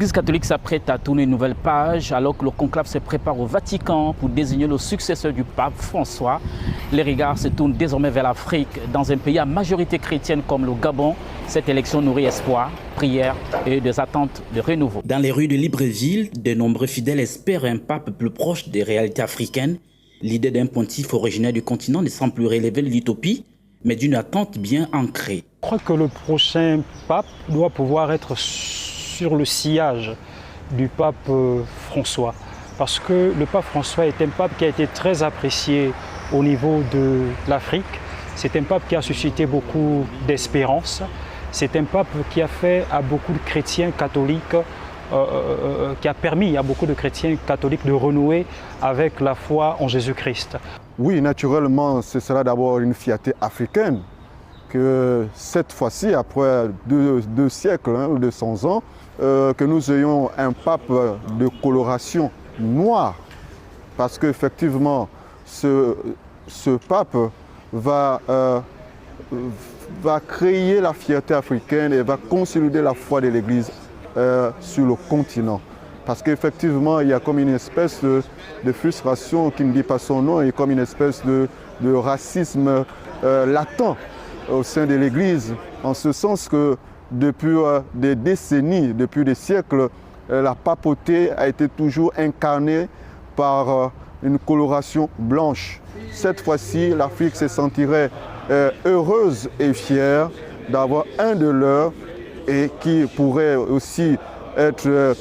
L'Église catholique s'apprête à tourner une nouvelle page alors que le conclave se prépare au Vatican pour désigner le successeur du pape François. Les regards se tournent désormais vers l'Afrique. Dans un pays à majorité chrétienne comme le Gabon, cette élection nourrit espoir, prières et des attentes de renouveau. Dans les rues de Libreville, de nombreux fidèles espèrent un pape plus proche des réalités africaines. L'idée d'un pontife originaire du continent ne semble plus relever de l'utopie, mais d'une attente bien ancrée. Je crois que le prochain pape doit pouvoir être sur le sillage du pape François. Parce que le pape François est un pape qui a été très apprécié au niveau de l'Afrique. C'est un pape qui a suscité beaucoup d'espérance. C'est un pape qui a fait à beaucoup de chrétiens catholiques, qui a permis à beaucoup de chrétiens catholiques de renouer avec la foi en Jésus-Christ. Oui, naturellement, ce sera d'abord une fierté africaine que cette fois-ci, après deux siècles ou 200 ans, que nous ayons un pape de coloration noire. Parce qu'effectivement, ce pape va créer la fierté africaine et va consolider la foi de l'Église sur le continent. Parce qu'effectivement, il y a comme une espèce de frustration qui ne dit pas son nom et comme une espèce de racisme latent au sein de l'Église, en ce sens que depuis des décennies, depuis des siècles, la papauté a été toujours incarnée par une coloration blanche. Cette fois-ci, l'Afrique se sentirait heureuse et fière d'avoir un de leurs et qui pourrait aussi être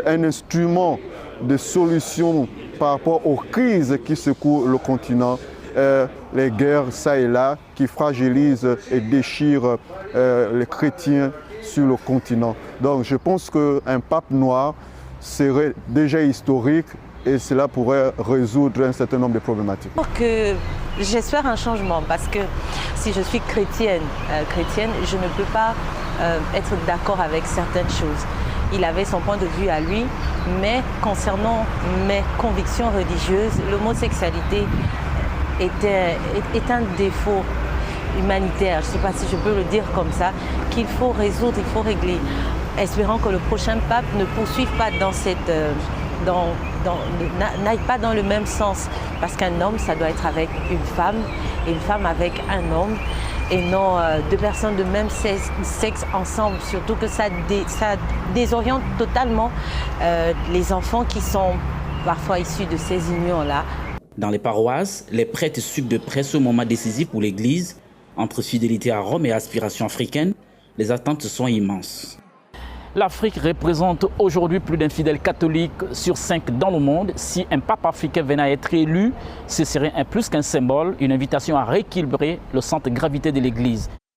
un instrument de solution par rapport aux crises qui secouent le continent. Les guerres, ça et là, qui fragilisent et déchirent les chrétiens sur le continent. Donc je pense qu'un pape noir serait déjà historique et cela pourrait résoudre un certain nombre de problématiques. J'espère un changement parce que si je suis chrétienne, je ne peux pas être d'accord avec certaines choses. Il avait son point de vue à lui, mais concernant mes convictions religieuses, l'homosexualité est un défaut humanitaire, je ne sais pas si je peux le dire comme ça, qu'il faut résoudre, il faut régler. Espérons que le prochain pape ne poursuive pas n'aille pas dans le même sens. Parce qu'un homme, ça doit être avec une femme, et une femme avec un homme, et non deux personnes de même sexe ensemble. Surtout que ça désoriente totalement les enfants qui sont parfois issus de ces unions-là. Dans les paroisses, les prêtres suivent de près ce moment décisif pour l'Église. Entre fidélité à Rome et aspiration africaine, les attentes sont immenses. L'Afrique représente aujourd'hui plus d'un fidèle catholique sur 5 dans le monde. Si un pape africain venait à être élu, ce serait plus qu'un symbole, une invitation à rééquilibrer le centre de gravité de l'Église.